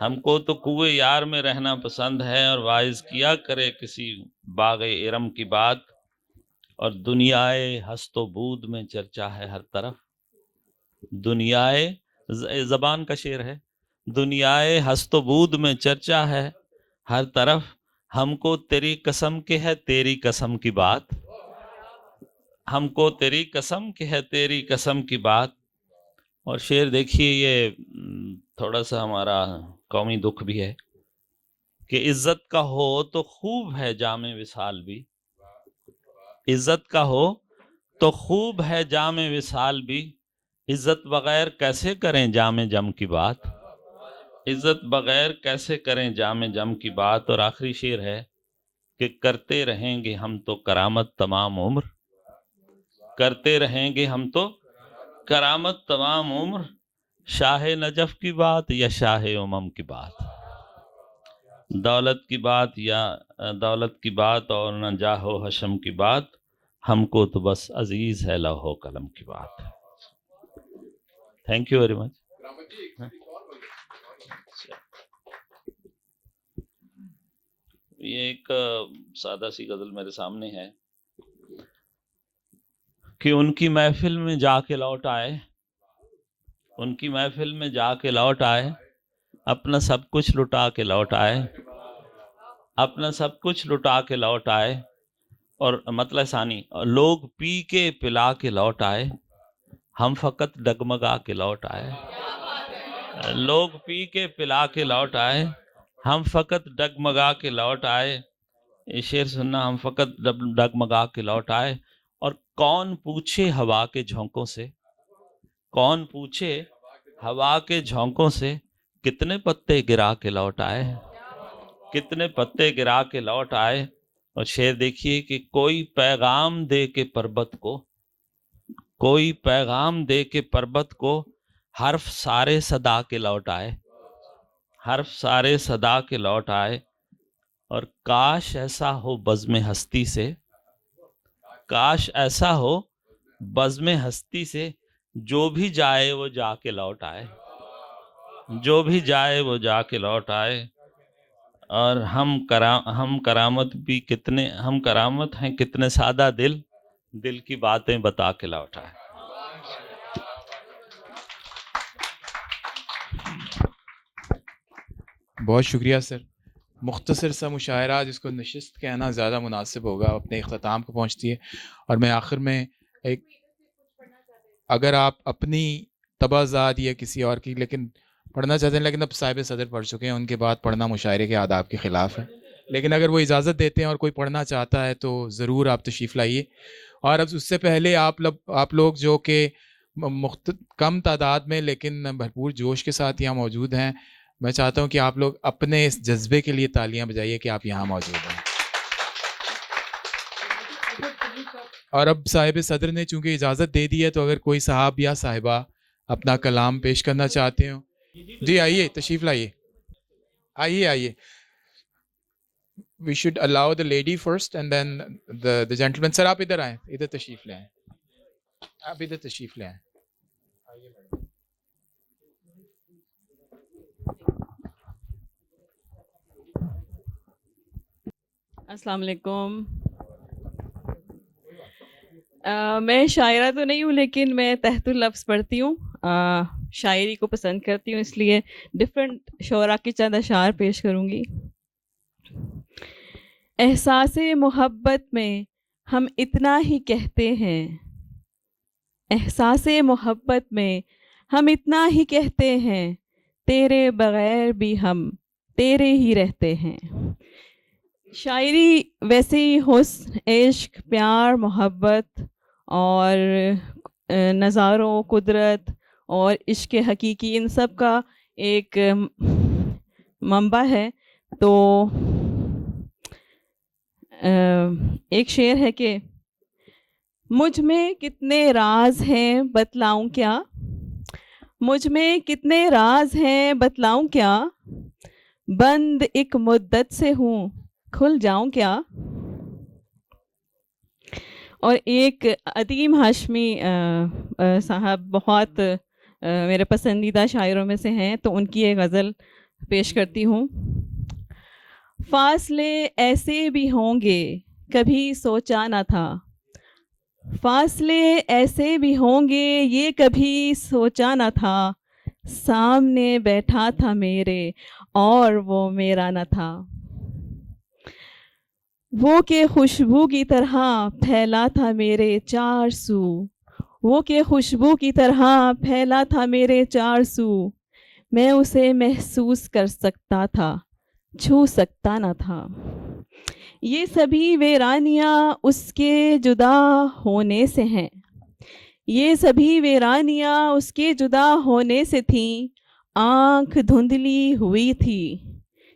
ہم کو تو کوئے یار میں رہنا پسند ہے اور واعظ کیا کرے کسی باغ ارم کی بات. اور دنیائے ہست و بود میں چرچا ہے ہر طرف. دنیائے زبان کا شعر ہے. دنیائے ہست و بود میں چرچا ہے ہر طرف. ہم کو تیری قسم کے ہے تیری قسم کی بات. ہم کو تیری قسم کہ ہے تیری قسم کی بات. اور شعر دیکھیے یہ تھوڑا سا ہمارا قومی دکھ بھی ہے کہ عزت کا ہو تو خوب ہے جام وصال بھی. عزت کا ہو تو خوب ہے جام وصال بھی. عزت بغیر کیسے کریں جام جم کی بات. عزت بغیر کیسے کریں جام جم کی بات. اور آخری شعر ہے کہ کرتے رہیں گے ہم تو کرامت تمام عمر. کرتے رہیں گے ہم تو کرامت تمام عمر. شاہ نجف کی بات یا شاہ امم کی بات. دولت کی بات یا دولت کی بات اور نہ جاہو حشم کی بات. ہم کو تو بس عزیز ہے لوح و قلم کی بات. Thank you very much. یہ ایک سادہ سی غزل میرے سامنے ہے کہ ان کی محفل میں جا کے لوٹ آئے. ان کی محفل میں جا کے لوٹ آئے. اپنا سب کچھ لٹا کے لوٹ آئے. اپنا سب کچھ لٹا کے لوٹ آئے. اور مطلب ثانی لوگ پی کے پلا کے لوٹ آئے. ہم فقط ڈگمگا کے لوٹ آئے. لوگ پی کے پلا کے لوٹ آئے. ہم فقط ڈگمگا کے لوٹ آئے. یہ شعر سننا. ہم فقط ڈگمگا کے لوٹ آئے. اور کون پوچھے ہوا کے جھونکوں سے. کون پوچھے ہوا کے جھونکوں سے کتنے پتے گرا کے لوٹ آئے. کتنے پتے گرا کے لوٹ آئے. اور شعر دیکھیے کہ کوئی پیغام دے کے پربت کو. کوئی پیغام دے کے پربت کو حرف سارے صدا کے لوٹ آئے. حرف سارے صدا کے لوٹ آئے. اور کاش ایسا ہو بزم ہستی سے. کاش ایسا ہو بزم ہستی سے جو بھی جائے وہ جا کے لوٹ آئے. جو بھی جائے وہ جا کے لوٹ آئے. اور ہم کرامت بھی کتنے ہم کرامت ہیں کتنے سادہ دل. دل کی باتیں بتا کے لوٹ آئے. بہت شکریہ سر. مختصر سا مشاعرہ جس کو نشست کہنا زیادہ مناسب ہوگا اپنے اختتام کو پہنچتی ہے. اور میں آخر میں ایک اگر آپ اپنی تبازات یا کسی اور کی لیکن پڑھنا چاہتے ہیں لیکن اب صاحب صدر پڑھ چکے ہیں ان کے بعد پڑھنا مشاعرے کے آداب کے خلاف ہے. لیکن اگر وہ اجازت دیتے ہیں اور کوئی پڑھنا چاہتا ہے تو ضرور آپ تشریف لائیے. اور اب اس سے پہلے آپ لوگ جو کہ کم تعداد میں لیکن بھرپور جوش کے ساتھ یہاں موجود ہیں میں چاہتا ہوں کہ آپ لوگ اپنے اس جذبے کے لیے تالیاں بجائیے کہ آپ یہاں موجود ہیں. اور اب صاحب صدر نے چونکہ اجازت دے دی ہے تو اگر کوئی صاحب یا صاحبہ اپنا کلام پیش کرنا چاہتے ہوں جی آئیے تشریف لائیے. آئیے. We should allow the lady first and then the gentleman. Sir آپ ادھر آئیں. ادھر تشریف لے آئیں. آپ ادھر تشریف لے آئیں. السلام علیکم. میں شاعرہ تو نہیں ہوں لیکن میں تحت اللفظ پڑھتی ہوں. شاعری کو پسند کرتی ہوں اس لیے ڈفرینٹ شعراء کے چند اشعار پیش کروں گی. احساس محبت میں ہم اتنا ہی کہتے ہیں. احساس محبت میں ہم اتنا ہی کہتے ہیں. تیرے بغیر بھی ہم تیرے ہی رہتے ہیں. شاعری ویسے ہی حسن، عشق، پیار، محبت اور نظاروں، قدرت اور عشق حقیقی ان سب کا ایک منبع ہے. تو ایک شعر ہے کہ مجھ میں کتنے راز ہیں بتلاؤں کیا. مجھ میں کتنے راز ہیں بتلاؤں کیا. بند ایک مدت سے ہوں کھل جاؤں کیا. اور ایک عدیم ہاشمی صاحب بہت میرے پسندیدہ شاعروں میں سے ہیں تو ان کی ایک غزل پیش کرتی ہوں. فاصلے ایسے بھی ہوں گے کبھی سوچا نہ تھا. فاصلے ایسے بھی ہوں گے یہ کبھی سوچا نہ تھا. سامنے بیٹھا تھا میرے اور وہ میرا نہ تھا. وہ کہ خوشبو کی طرح پھیلا تھا میرے چار سو، وہ کہ خوشبو کی طرح پھیلا تھا میرے چار سو، میں اسے محسوس کر سکتا تھا، چھو سکتا نہ تھا۔ یہ سبھی ویرانیاں اس کے جدا ہونے سے ہیں، یہ سبھی ویرانیاں اس کے جدا ہونے سے تھیں، آنکھ دھندلی ہوئی تھی،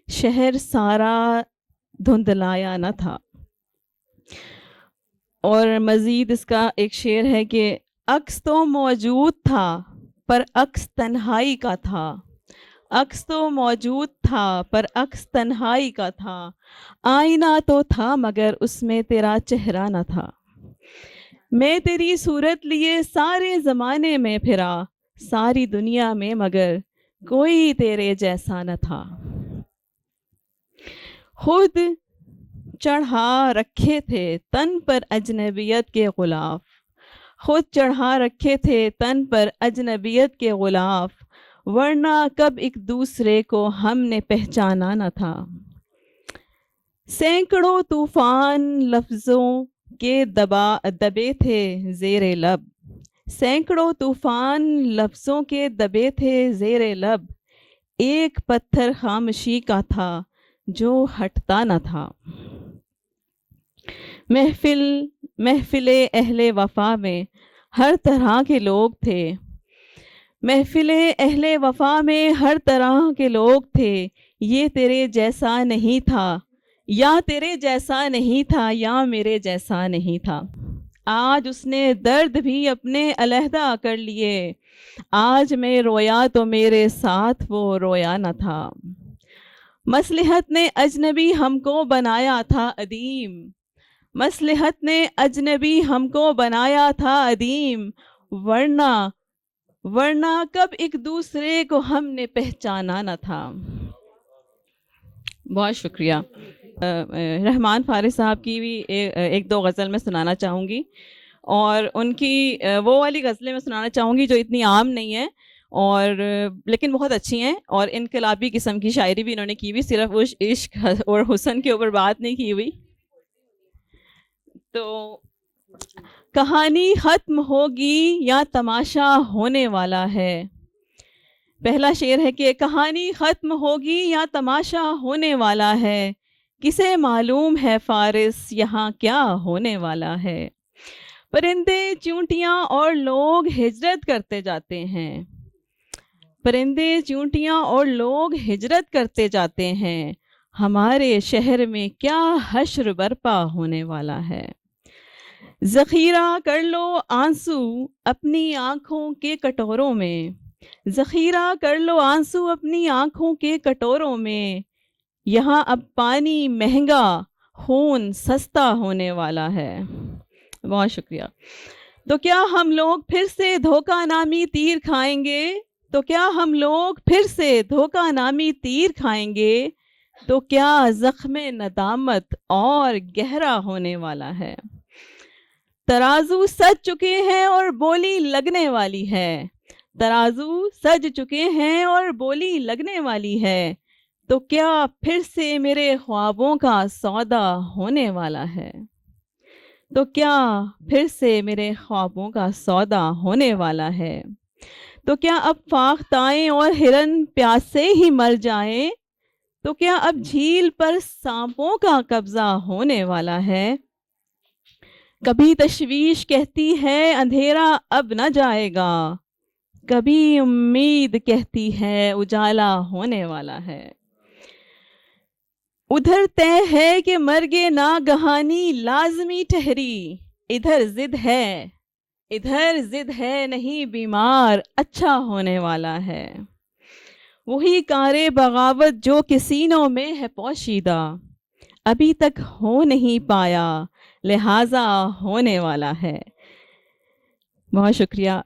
شہر سارا دھندلایا نہ تھا۔ اور مزید اس کا ایک شعر ہے کہ عکس تو موجود تھا پر عکس تنہائی کا تھا، عکس تو موجود تھا پر عکس تنہائی کا تھا، آئینہ تو تھا مگر اس میں تیرا چہرہ نہ تھا۔ میں تیری صورت لیے سارے زمانے میں پھرا، ساری دنیا میں مگر کوئی تیرے جیسا نہ تھا۔ خود چڑھا رکھے تھے تن پر اجنبیت کے غلاف، خود چڑھا رکھے تھے تن پر اجنبیت کے غلاف، ورنہ کب ایک دوسرے کو ہم نے پہچانا نہ تھا۔ سینکڑوں طوفان لفظوں کے دبے تھے زیر لب، سینکڑوں طوفان لفظوں کے دبے تھے زیر لب، ایک پتھر خاموشی کا تھا جو ہٹتا نہ تھا۔ محفل اہل وفا میں ہر طرح کے لوگ تھے، محفل اہل وفا میں ہر طرح کے لوگ تھے، یہ تیرے جیسا نہیں تھا، یا تیرے جیسا نہیں تھا، یا میرے جیسا نہیں تھا۔ آج اس نے درد بھی اپنے علیحدہ کر لیے، آج میں رویا تو میرے ساتھ وہ رویا نہ تھا۔ مصلحت نے اجنبی ہم کو بنایا تھا ادیم، مصلحت نے اجنبی ہم کو بنایا تھا ادیم، ورنہ کب ایک دوسرے کو ہم نے پہچانا نہ تھا۔ بہت شکریہ۔ رحمان فارس صاحب کی بھی ایک دو غزل میں سنانا چاہوں گی، اور ان کی وہ والی غزلیں میں سنانا چاہوں گی جو اتنی عام نہیں ہیں اور لیکن بہت اچھی ہیں، اور انقلابی قسم کی شاعری بھی انہوں نے کی ہوئی، صرف عشق اور حسن کے اوپر بات نہیں کی ہوئی۔ تو کہانی ختم ہوگی یا تماشا ہونے والا ہے، پہلا شعر ہے کہ کہانی ختم ہوگی یا تماشا ہونے والا ہے، کسے معلوم ہے فارس یہاں کیا ہونے والا ہے۔ پرندے چونٹیاں اور لوگ ہجرت کرتے جاتے ہیں، پرندے چونٹیاں اور لوگ ہجرت کرتے جاتے ہیں، ہمارے شہر میں کیا حشر برپا ہونے والا ہے۔ ذخیرہ کر لو آنسو اپنی آنکھوں کے کٹوروں میں، ذخیرہ کر لو آنسو اپنی آنکھوں کے کٹوروں میں، یہاں اب پانی مہنگا خون سستا ہونے والا ہے۔ بہت شکریہ۔ تو کیا ہم لوگ پھر سے دھوکہ نامی تیر کھائیں گے، تو کیا ہم لوگ پھر سے دھوکہ نامی تیر کھائیں گے، تو کیا زخم ندامت اور گہرا ہونے والا ہے۔ ترازو سج چکے ہیں اور بولی لگنے والی ہے، ترازو سج چکے ہیں اور بولی لگنے والی ہے، تو کیا پھر سے میرے خوابوں کا سودا ہونے والا ہے، تو کیا پھر سے میرے خوابوں کا سودا ہونے والا ہے، تو کیا اب فاختائیں اور ہرن پیاسے ہی مر جائیں، تو کیا اب جھیل پر سانپوں کا قبضہ ہونے والا ہے۔ کبھی تشویش کہتی ہے اندھیرا اب نہ جائے گا، کبھی امید کہتی ہے اجالا ہونے والا ہے۔ ادھر طے ہے کہ مرگ ناگہانی لازمی ٹھہری، ادھر ضد ہے نہیں بیمار اچھا ہونے والا ہے۔ وہی کار بغاوت جو کہ سینوں میں ہے پوشیدہ، ابھی تک ہو نہیں پایا لہٰذا ہونے والا ہے۔ بہت شکریہ۔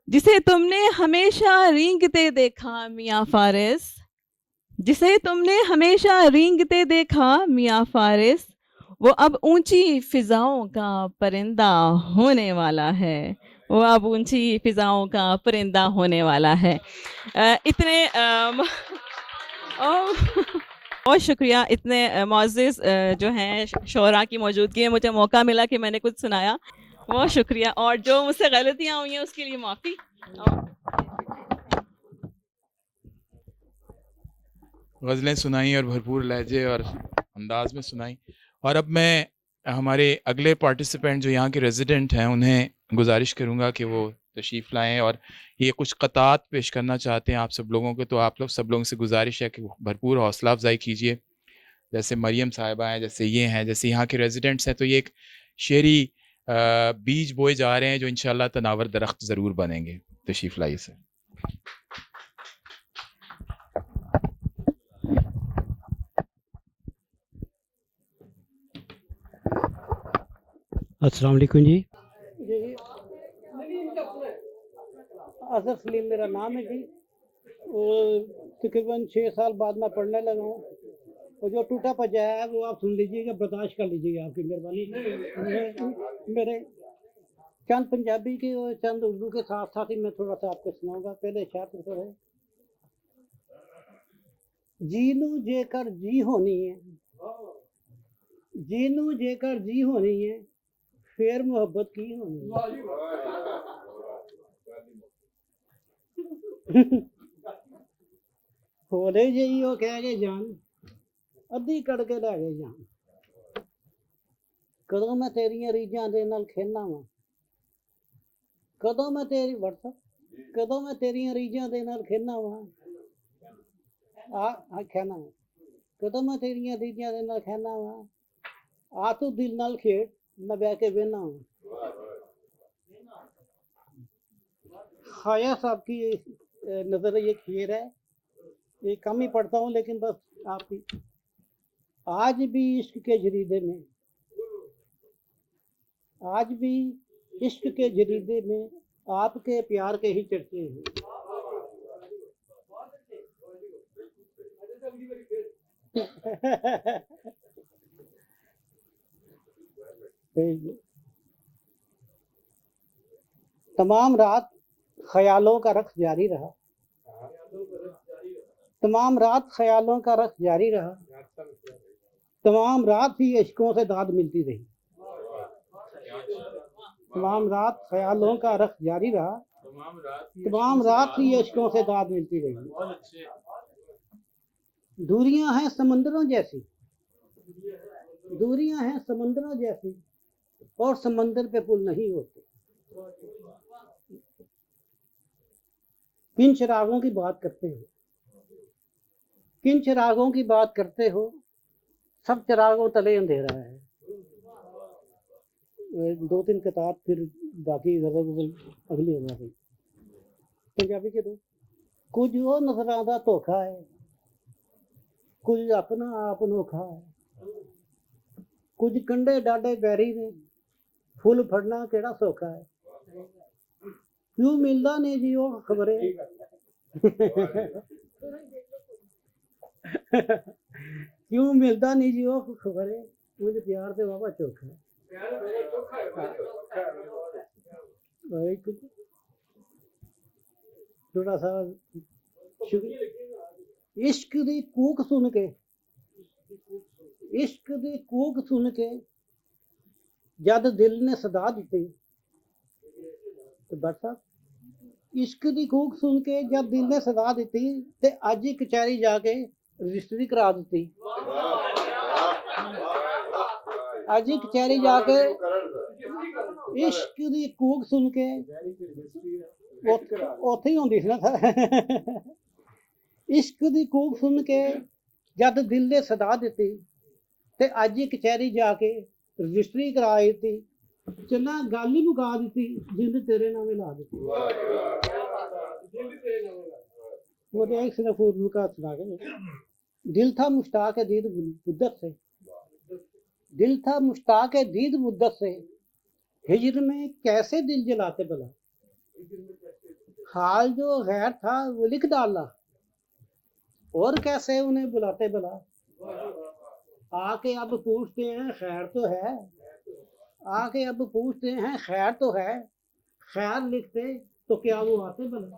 جسے تم نے ہمیشہ رینگتے دیکھا میاں فارس، جسے تم نے ہمیشہ رینگتے دیکھا میاں فارس، وہ اب اونچی فضاؤں کا پرندہ ہونے والا ہے، وہ اب اونچی فضاؤں کا پرندہ ہونے والا ہے۔ اتنے بہت شکریہ اتنے معزز جو ہیں شعراء کی موجودگی میں مجھے موقع ملا کہ میں نے کچھ سنایا. بہت شکریہ, اور جو مجھ سے غلطیاں ہوئی ہیں اس کے لیے معافی. غزلیں سنائیں اور بھرپور لہجے اور انداز میں سنائیں. اور اب میں ہمارے اگلے پارٹیسپینٹ جو یہاں کے ریزیڈنٹ ہیں انہیں گزارش کروں گا کہ وہ تشریف لائیں اور یہ کچھ قطعات پیش کرنا چاہتے ہیں آپ سب لوگوں کے. تو آپ لوگ سب لوگوں سے گزارش ہے کہ بھرپور حوصلہ افزائی کیجیے. جیسے مریم صاحبہ ہیں, جیسے یہ ہیں, جیسے یہاں کے ریزیڈنٹس ہیں, تو یہ ایک شعری بیج بوئے جا رہے ہیں جو انشاءاللہ تناور درخت ضرور بنیں گے. تشریف لائیے سر. السلام علیکم جی. اظہر سلیم میرا نام ہے جی. تقریباً 6 سال بعد میں پڑھنے لگا ہوں, اور جو ٹوٹا پجایا ہے وہ آپ سن لیجیے گا, برداشت کر لیجیے گا, آپ کی مہربانی. میرے چند پنجابی کے اور چند اردو کے ساتھ ساتھ ہی میں تھوڑا سا آپ کو سناؤں گا. پہلے اشارت پر ہے, جینو جے کر جی ہونی ہے, جینو جے کر جی ہونی ہے, پھر محبت کی ہونی ہے. ہولے جی وہ کہہ گئے جان, ادھی کڑ کے لے گئے جان. کدوں میں تیریاں ریجاں دے نال کھیلنا وا, کدوں میں تیری WhatsApp, کدوں میں تیریاں ریجاں دے نال کھیلنا وا, کھیلنا وا, کدوں میں تیریاں ریجاں دے نال کھیلنا وا, آ تو دل نال کھیڈ میں بہ کے بہنا ہوں. خواجہ صاحب کی نظر یہ کھیر ہے, یہ کم ہی پڑھتا ہوں لیکن بس آپ کی. آج بھی عشق کے جریدے میں, آج بھی عشق کے جریدے میں آپ کے پیار کے ہی چرچے ہیں. تمام رات خیالوں کا رقص جاری رہا, تمام رات خیالوں کا رقص جاری رہا, تمام رات ہی عشقوں سے داد ملتی رہی. تمام رات خیالوں کا رقص جاری رہا, تمام رات ہی عشقوں سے داد ملتی رہی. دوریاں ہیں سمندروں جیسی, دوریاں ہیں سمندروں جیسی, اور سمندر پہ پل نہیں ہوتے. کن چراغوں کی بات کرتے ہو, کن چراغوں کی بات کرتے ہو, سب چراغوں تلے اندھیرا ہے. 2-3 کتاب پھر باقی غزل اگلی ہو گئی. پنجابی کے دو. کچھ وہ نظراں دا دھوکھا ہے, کچھ اپنا آپ نوکھا ہے, کچھ کنڈے ڈاڈے بیری نے, پھول پھڑنا کیڑا سوکھا ہے. کیوں ملدا نہیں جی وہ خبریں, کیوں ملدا نہیں جی وہ خبریں, مجھے پیار سے بابا چوکھا ہے. تھوڑا سا عشق دی کوک سن کے, عشق دی کوک سن کے جد دل نے صدا دیتی. تو بٹ صاحب عشق دی کوک سن کے جد دل نے صدا دیتی, تے اج ہی کچہری جا کے رجسٹری کرا دیتی. اج ہی کچہری جا کے عشق دی کوک سن کے اوتھے ہی ہوندی سی نا. عشق دی کوک سن کے جد دل نے صدا دیتی, تے اج ہی کچہری جا کے رجسٹری کرا دیتی. چلا گل ہی مکا دیتی, جند تیرے نام لا دیتی. وہ ایک صرف اردو کا سنا کے, دل تھا مشتاق دید مدت سے, دل تھا مشتاق دید مدت سے, ہجر میں کیسے دل جلاتے بلا. حال جو غیر تھا وہ لکھ ڈالا, اور کیسے انہیں بلاتے بلا. آ کے اب پوچھتے ہیں خیر تو ہے, آ کے اب پوچھتے ہیں خیر تو ہے, خیر لکھتے تو کیا وہ آتے بلا.